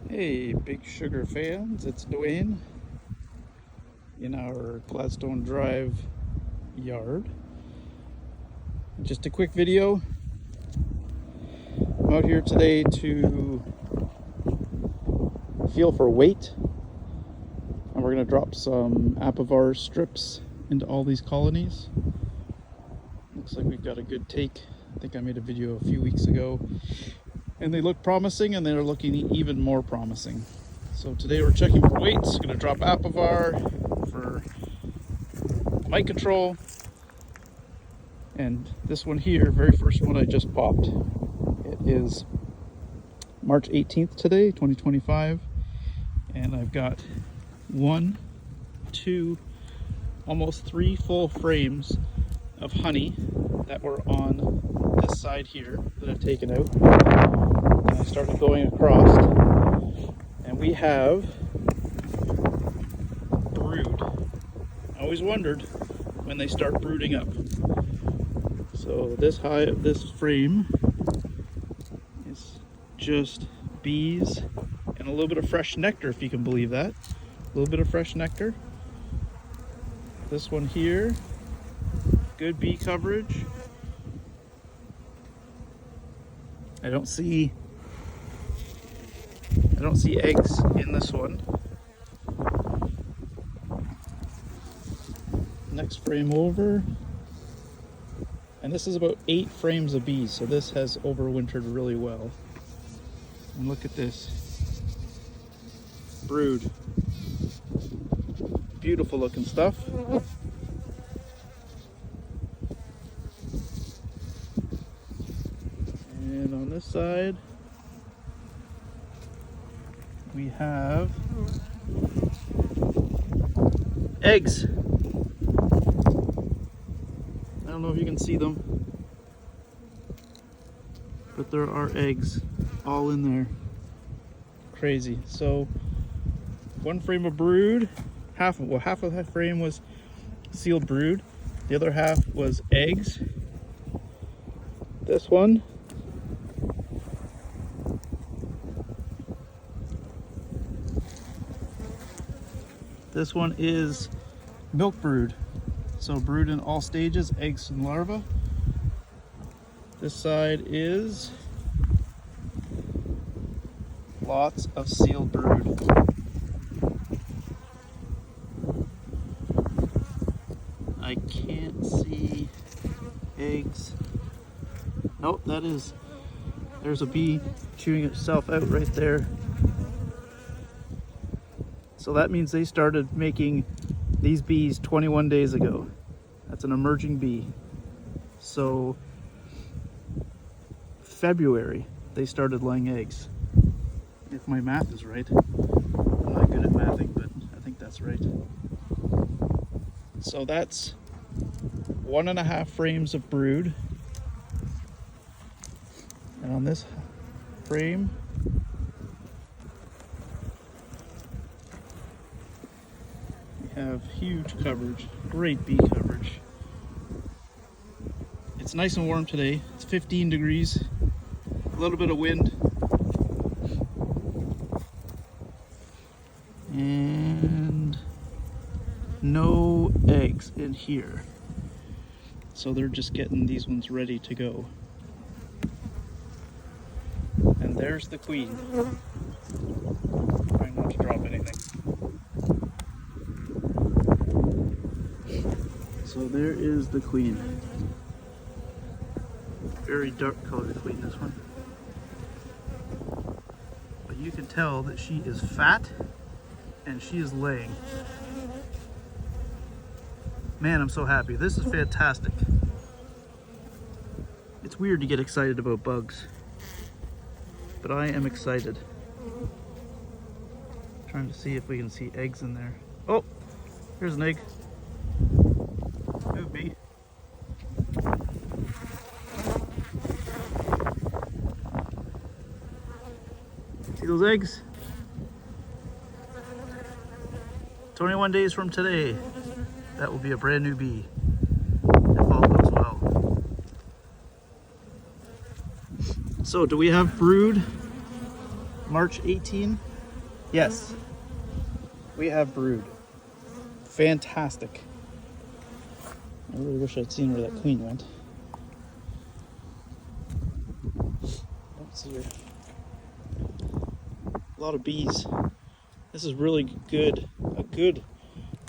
Hey, Big Sugar fans, it's Dwayne in our Gladstone Drive yard. Just a quick video. I'm out here today to feel for weight, and we're going to drop some Apivar strips into all these colonies. Looks like we've got a good take. I think I made a video a few weeks ago, and they look promising, and they're looking even more promising. So today we're checking for weights. Going to drop Apivar for mite control, and this one here, very first one I just popped. It is March 18th today, 2025, and I've got 1, 2, almost 3 full frames of honey that were on this side here that I've taken out. And I started going across, and we have brood. I always wondered when they start brooding up. So this frame is just bees and a little bit of fresh nectar, if you can believe that. A little bit of fresh nectar. This one here, good bee coverage. I don't see eggs in this one. Next frame over, and this is about 8 frames of bees, so this has overwintered really well. And look at this brood, beautiful looking stuff. And on this side we have eggs. I don't know if you can see them, but there are eggs all in there. Crazy. So 1 frame of brood, half of that frame was sealed brood, the other half was eggs. This one, is milk brood. So brood in all stages, eggs and larvae. This side is lots of sealed brood. I can't see eggs. Nope, there's a bee chewing itself out right there. So that means they started making these bees 21 days ago. That's an emerging bee. So February they started laying eggs, if my math is right. I'm not good at mathing, but I think that's right. So that's 1.5 frames of brood, and on this frame we have huge coverage, great bee coverage. It's nice and warm today. It's 15 degrees, a little bit of wind, and no eggs in here. So they're just getting these ones ready to go. And there's the queen. Trying not to drop anything. So there is the queen. Very dark colored queen, this one. But you can tell that she is fat and she is laying. Man, I'm so happy. This is fantastic. It's weird to get excited about bugs, but I am excited. Trying to see if we can see eggs in there. Oh, here's an egg. Ooh, bee. See those eggs? 21 days from today, that will be a brand new bee, if all goes well. So do we have brood March 18? Yes, we have brood. Fantastic. I really wish I'd seen where that queen went. Don't see her. A lot of bees. This is really good, a good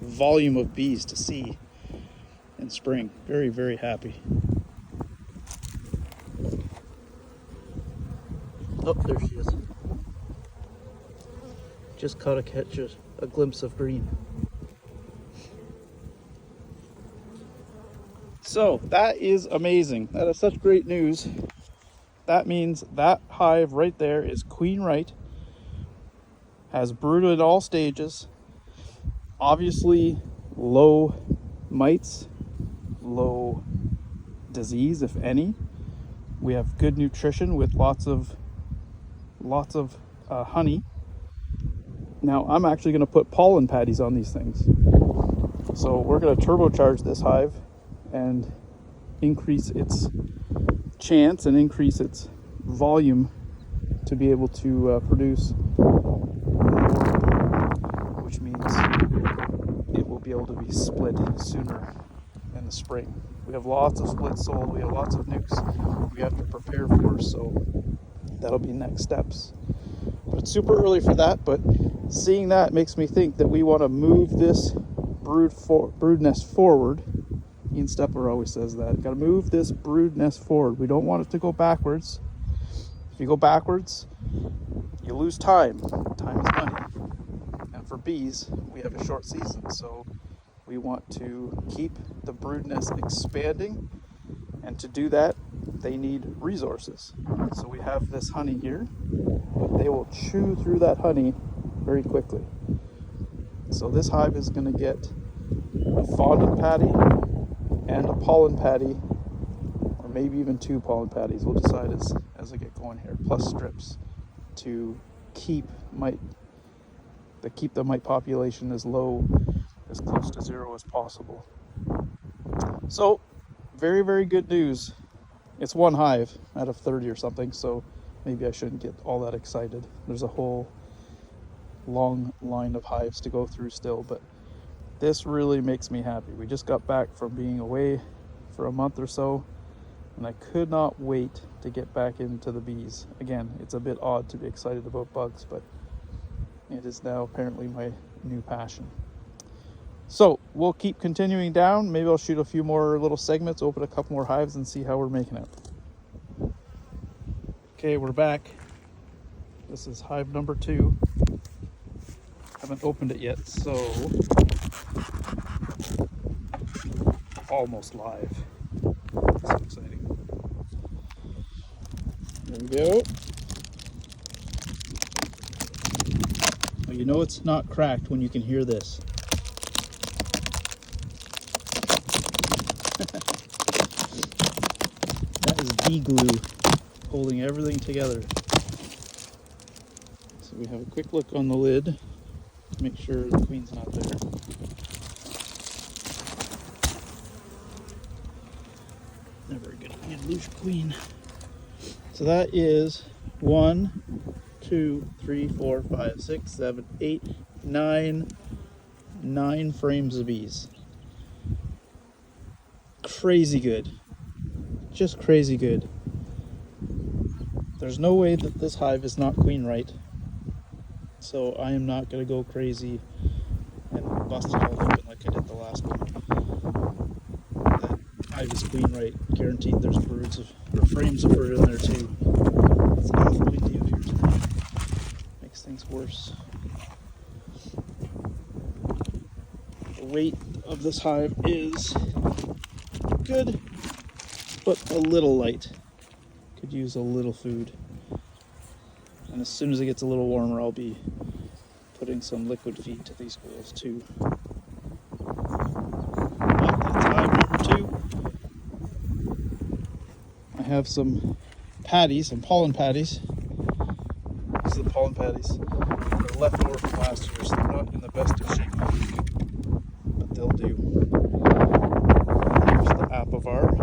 volume of bees to see in spring. Very, very happy. Oh, there she is. Just caught a glimpse of green. So that is amazing. That is such great news. That means that hive right there is queen right, has brood at all stages, obviously low mites, low disease if any. We have good nutrition with lots of honey. Now I'm actually going to put pollen patties on these things. So we're going to turbocharge this hive and increase its chance and increase its volume to be able to produce more, which means it will be able to be split sooner in the spring. We have lots of splits sold, we have lots of nukes we have to prepare for, so that'll be next steps. But it's super early for that, but seeing that makes me think that we want to move this brood nest forward. Ian Stepler always says that. Got to move this brood nest forward. We don't want it to go backwards. If you go backwards, you lose time. Time is money. And for bees, we have a short season, so we want to keep the brood nest expanding. And to do that, they need resources. So we have this honey here, but they will chew through that honey very quickly. So this hive is going to get a fondant patty and a pollen patty, or maybe even 2 pollen patties. We'll decide as I get going here, plus strips to keep the mite population as low, as close to 0 as possible. So very, very good news. It's one hive out of 30 or something, so maybe I shouldn't get all that excited. There's a whole long line of hives to go through still, but this really makes me happy. We just got back from being away for a month or so, and I could not wait to get back into the bees. Again, it's a bit odd to be excited about bugs, but it is now apparently my new passion. So we'll keep continuing down. Maybe I'll shoot a few more little segments, open a couple more hives, and see how we're making it. Okay, we're back. This is hive number 2. Haven't opened it yet, so almost live. So exciting. There we go. Well, you know it's not cracked when you can hear this. That is bee glue holding everything together. So we have a quick look on the lid to make sure the queen's not there. Never a good idea to lose your queen. So that is 1, 2, 3, 4, 5, 6, 7, 8, 9 frames of bees. Crazy good. Just crazy good. There's no way that this hive is not queen right. So I am not going to go crazy and bust it all open like I did the last one. That hive is queen right. Guaranteed there's frames of brood in there too. It's awful windy up here today. Makes things worse. The weight of this hive is good, but a little light. Could use a little food. And as soon as it gets a little warmer, I'll be putting some liquid feed to these girls too. But that's hive number 2. I have some patties, some pollen patties. These are the pollen patties. They're left over from last year, so they're not in the best of shape. But they'll do. Here's the Apivar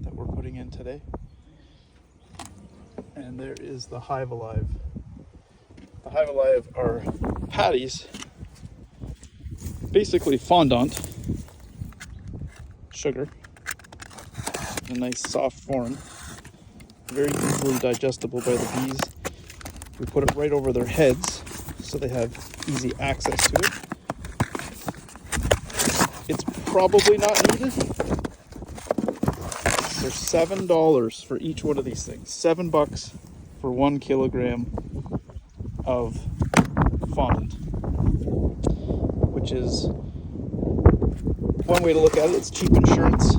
that we're putting in today. And there is the Hive Alive. the Hive Alive are patties, basically fondant sugar in a nice soft form, very easily digestible by the bees. We put it right over their heads so they have easy access to it. It's probably not needed. They're $7 for each one of these things. $7 for 1 kilogram of fondant, which is one way to look at it. It's cheap insurance,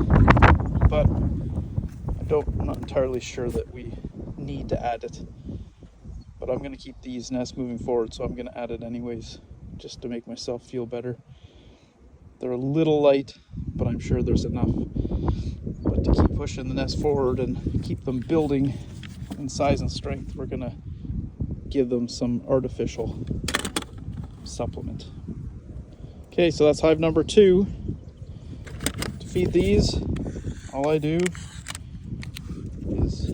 but I'm not entirely sure that we need to add it. But I'm going to keep these nests moving forward, so I'm going to add it anyways, just to make myself feel better. They're a little light, but I'm sure there's enough. But to keep pushing the nest forward and keep them building in size and strength, we're going to give them some artificial supplement. Okay, so that's hive number 2. To feed these, all I do is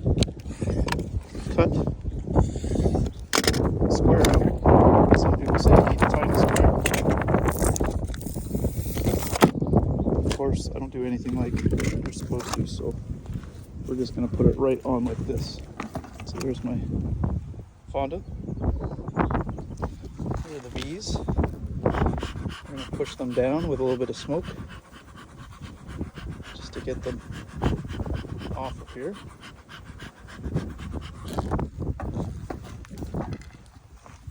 cut a square out. Some people say you need a tiny square. Of course, I don't do anything like you're supposed to, so we're just going to put it right on like this. So there's my fondant. Here are the bees. I'm going to push them down with a little bit of smoke just to get them off of here.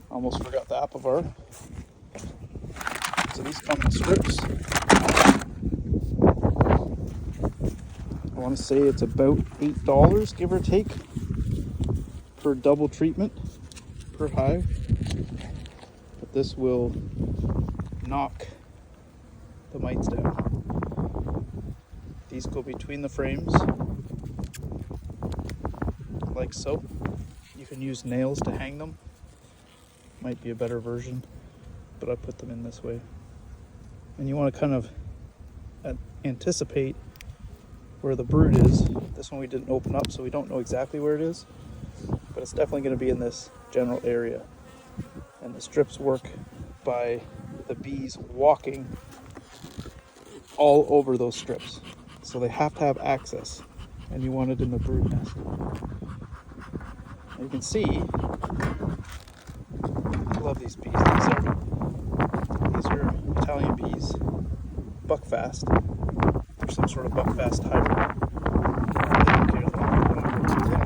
Almost forgot the Apivar. So these come in strips. I want to say it's about $8, give or take, per double treatment per hive. But this will knock the mites down. These go between the frames, like so. You can use nails to hang them. Might be a better version, but I put them in this way. And you want to kind of anticipate where the brood is. This one we didn't open up, so we don't know exactly where it is, but it's definitely going to be in this general area. And the strips work by the bees walking all over those strips. So they have to have access, and you want it in the brood nest. And you can see, I love these bees. These are Italian bees, buckfast, or some sort of buckfast hybrid. They don't care that I'm going to too thick.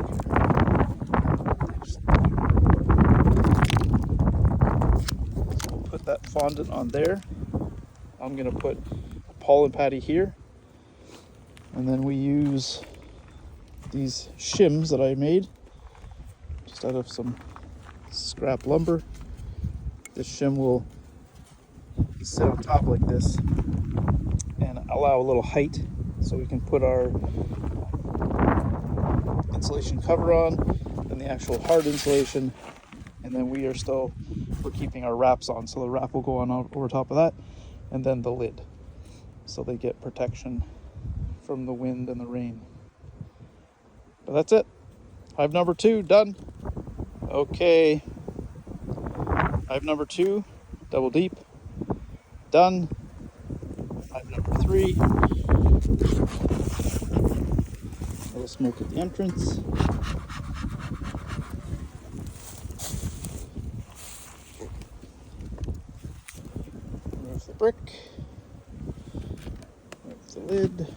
So we'll put that fondant on there. I'm going to put a pollen patty here. And then we use these shims that I made just out of some scrap lumber. This shim will sit on top like this and allow a little height so we can put our insulation cover on, then the actual hard insulation, and then we're keeping our wraps on, so the wrap will go on over top of that, and then the lid, so they get protection from the wind and the rain. But that's it. Hive number 2 done. Okay, hive number 2, double deep, done. Hive number 3, a little smoke at the entrance. Remove the brick, remove the lid.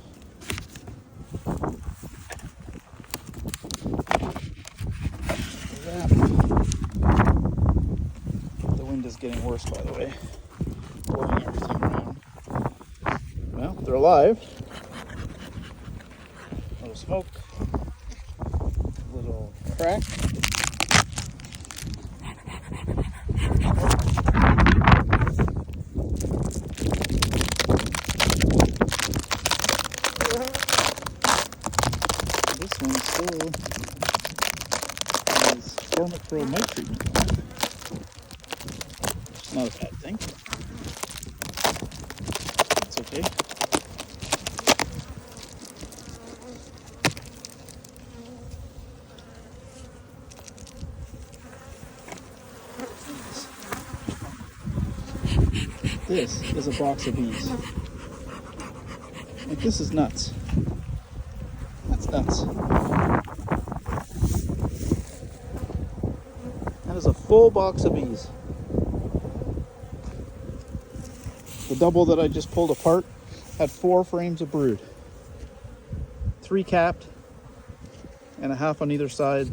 The wind is getting worse, by the way, blowing everything around. Well, they're alive. A little smoke, a little crack. This one still has Formicro mite treatment. It's not a bad thing. It's okay. this is a box of bees. Like, this is nuts. That's nuts. That is a full box of bees. The double that I just pulled apart had 4 frames of brood. 3 capped and a half on either side.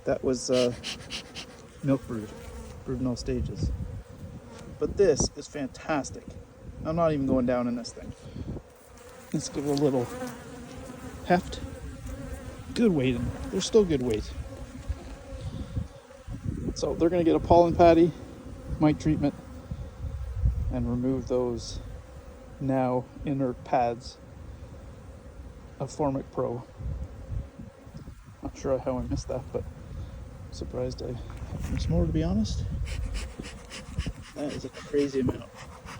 That was milk brood in all stages. But this is fantastic. I'm not even going down in this thing. Let's give it a little heft. Good weight in there. There's still good weight. So they're going to get a pollen patty, mite treatment, and remove those now inert pads of Formic Pro. Not sure how I missed that, but I'm surprised I missed more, to be honest. That is a crazy amount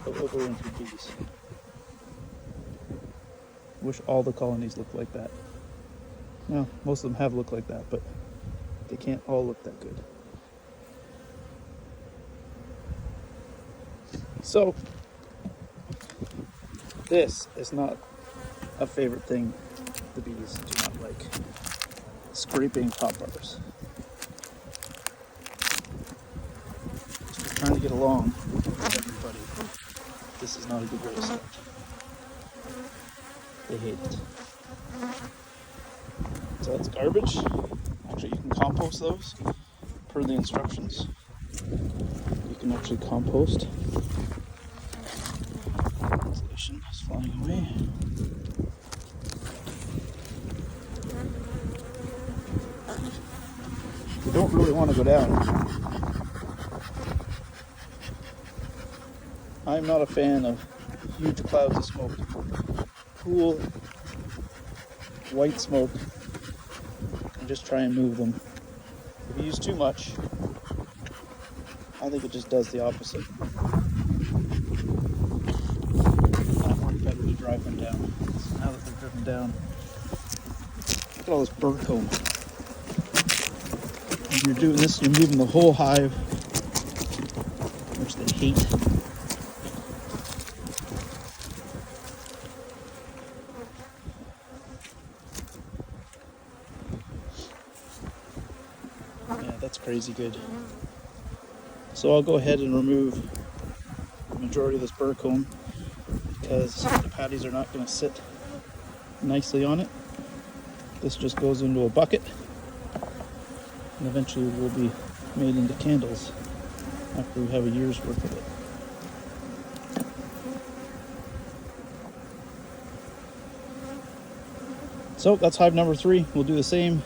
of overwintered bees. Wish all the colonies looked like that. Well, most of them have looked like that, but they can't all look that good. So, this is not a favorite thing the bees do not like. Scraping pop bars. Trying to get along with everybody. This is not a good way to start. They hate it. So that's garbage. Actually, you can compost those per the instructions. You can actually compost. Insulation is flying away. You don't really want to go down. I'm not a fan of huge clouds of smoke. Cool, white smoke, and just try and move them. If you use too much, I think it just does the opposite. That worked better to drive them down. So now that they're driven down, look at all this bird comb. When you're doing this, you're moving the whole hive, which they hate. Yeah, that's crazy good. So I'll go ahead and remove the majority of this burr comb because the patties are not going to sit nicely on it. This just goes into a bucket and eventually will be made into candles after we have a year's worth of it. So that's hive number 3. We'll do the same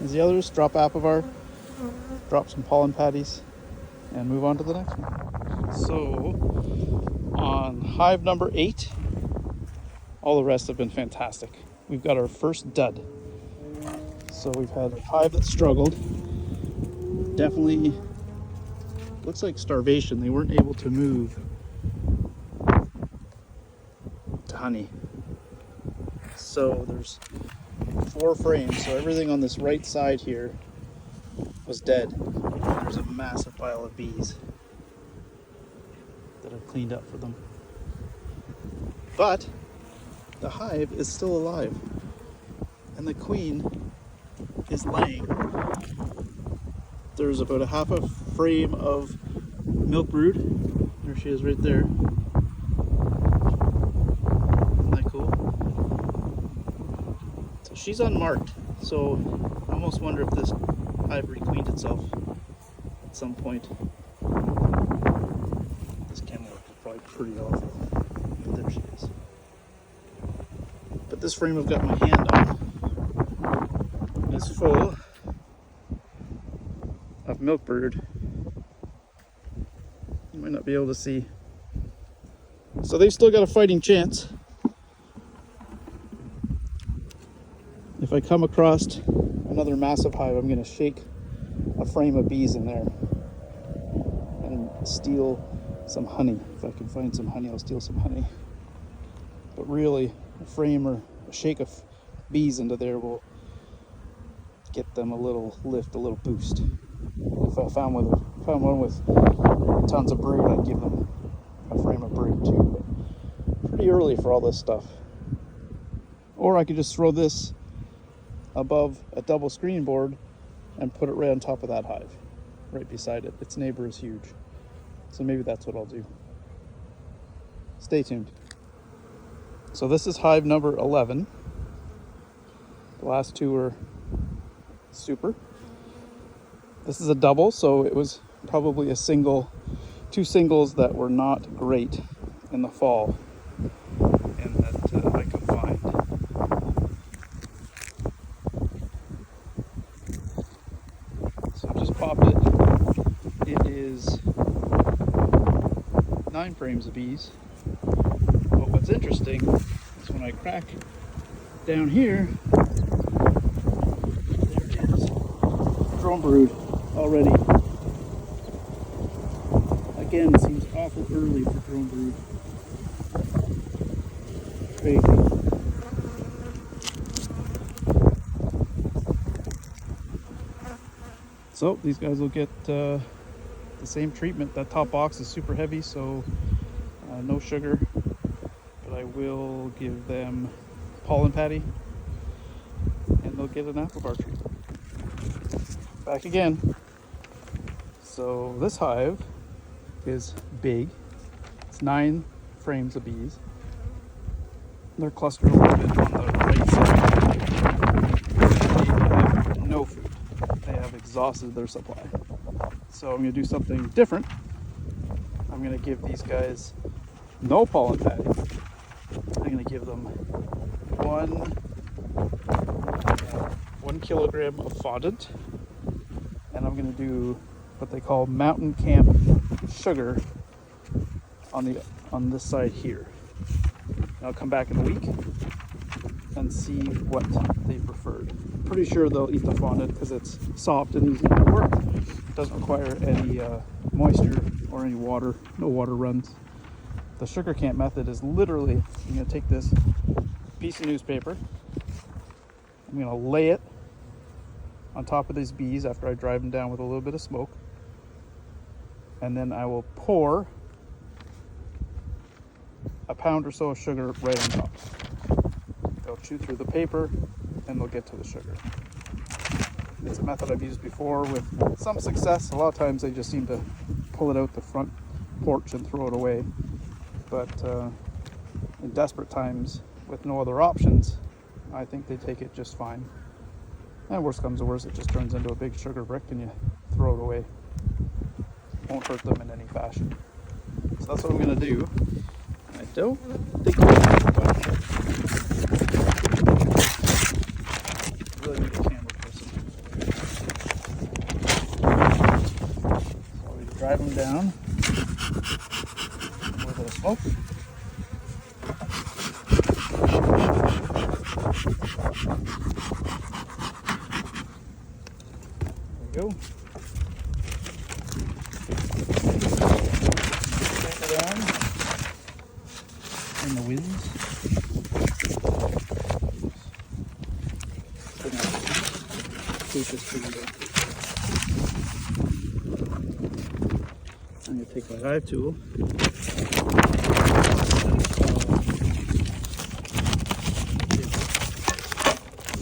as the others. Drop Apivar, drop some pollen patties, and move on to the next one. So on hive number 8, all the rest have been fantastic. We've got our first dud. So we've had a hive that struggled. Definitely looks like starvation. They weren't able to move to honey. So there's 4 frames. So everything on this right side here was dead. There's a massive pile of bees that I've cleaned up for them. But the hive is still alive. And the queen is laying. There's about a half a frame of milk brood. There she is right there. Isn't that cool? So she's unmarked. So I almost wonder if this hive requeened itself at some point. This camera is probably pretty awful. But there she is. But this frame I've got my hand on is full of milk brood. You might not be able to see. So they've still got a fighting chance. If I come across another massive hive, I'm going to shake a frame of bees in there and steal some honey. If I can find some honey, I'll steal some honey. But really, a frame or a shake of bees into there will get them a little lift, a little boost. If I found one with tons of brood, I'd give them a a frame of brood too, but pretty early for all this stuff. Or I could just throw this above a double screen board and put it right on top of that hive, right beside it. Its neighbor is huge, so maybe that's what I'll do. Stay tuned. So this is hive number 11. The last two were super. This is a double, so it was probably two singles that were not great in the fall and that I confined. So I just popped it. It is 9 frames of bees. But what's interesting is when I crack down here, there is drone brood already. Again, it seems awful early for drone brood. Crazy. So these guys will get the same treatment. That top box is super heavy, so no sugar, but I will give them pollen patty and they'll get an Apivar treatment. Back again. So this hive is big. It's 9 frames of bees. They're clustered a little bit on the right side. They have no food. They have exhausted their supply. So I'm going to do something different. I'm going to give these guys no pollen patty. I'm going to give them 1 kilogram of fondant, and I'm going to do what they call mountain camp sugar on this side here. And I'll come back in a week and see what they preferred. Pretty sure they'll eat the fondant because it's soft and easy to work. It doesn't require any moisture or any water. No water runs. The sugar camp method is literally, I'm going to take this piece of newspaper, I'm going to lay it on top of these bees after I drive them down with a little bit of smoke, and then I will pour a pound or so of sugar right on top. They'll chew through the paper and they'll get to the sugar. It's a method I've used before with some success. A lot of times they just seem to pull it out the front porch and throw it away. But in desperate times with no other options, I think they take it just fine. And worst comes to worst, it just turns into a big sugar brick and you throw it away. Won't hurt them in any fashion. So that's what I'm going to do. I don't think I really need a camera person. So we drive them down. A little bit of smoke. There we go. In the winds. I'm going to take my hive tool.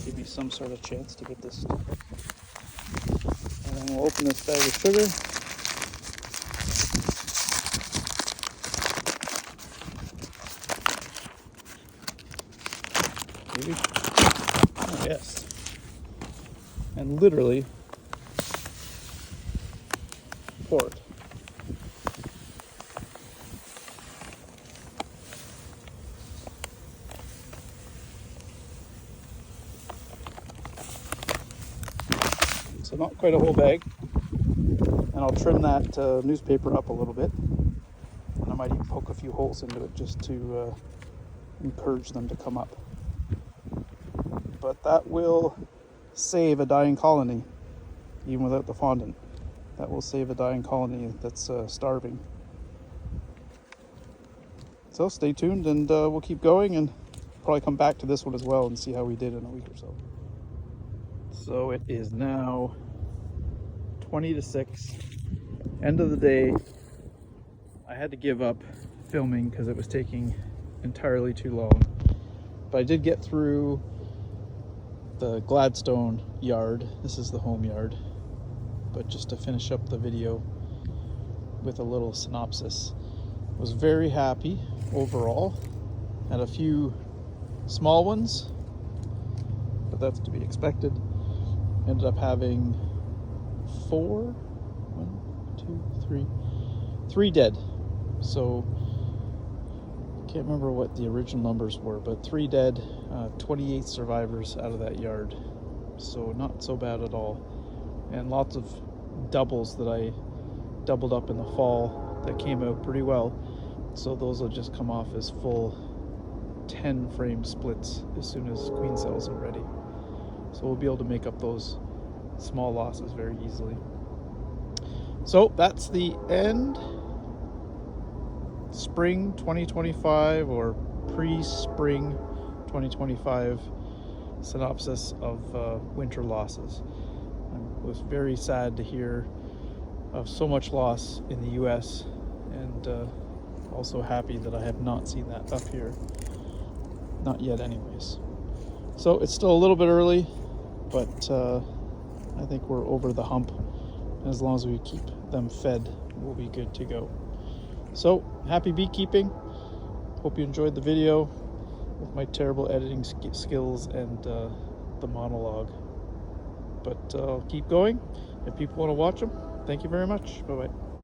Give me some sort of chance to get this. And then we'll open this bag of sugar. Maybe. Oh, yes. And literally pour it. So not quite a whole bag. And I'll trim that newspaper up a little bit. And I might even poke a few holes into it just to encourage them to come up. But that will save a dying colony, even without the fondant. That will save a dying colony that's starving. So stay tuned and we'll keep going and probably come back to this one as well and see how we did in a week or so. So it is now 20 to 6, end of the day. I had to give up filming because it was taking entirely too long. But I did get through the Gladstone yard. This is the home yard. But just to finish up the video with a little synopsis, I was very happy overall. Had a few small ones, but that's to be expected. Ended up having three dead. So can't remember what the original numbers were, but 3 dead, 28 survivors out of that yard. So not so bad at all. And lots of doubles that I doubled up in the fall that came out pretty well. So those will just come off as full 10 frame splits as soon as queen cells are ready. So we'll be able to make up those small losses very easily. So that's the end. Spring 2025 or pre-spring 2025 synopsis of winter losses. I was very sad to hear of so much loss in the US, and also happy that I have not seen that up here. Not yet anyways. So it's still a little bit early, but I think we're over the hump. And as long as we keep them fed, we'll be good to go. So happy beekeeping. Hope you enjoyed the video with my terrible editing skills and the monologue. But I'll keep going. If people want to watch them, thank you very much. Bye-bye.